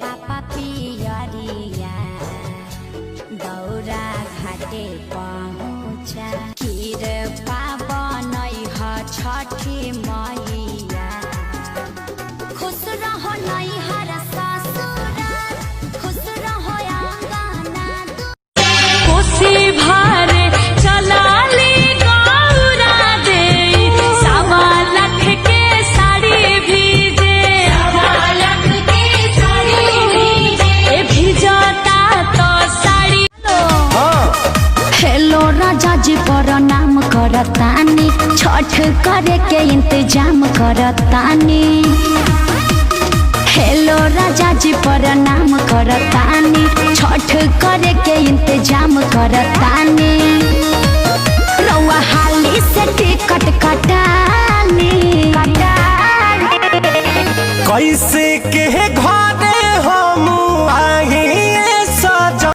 पापा पियरिया दौरा घाटे पहुँचा खीर पावन छठी मैया खुश रहो नैहर ससुराल खुश रहो आंगना कोसी भारे चलाली गौरा दे सवा लाख के साड़ी भीजे ए भिजता तो साड़ी हेलो राजा जी प्रणाम करतानी छठ करे के इंतजाम करतानी हेलो राजा जी प्रणाम करतानी छठ करे के इंतजाम करतानी रउआ हाली से टिकट कटानी कैसे के घरे हम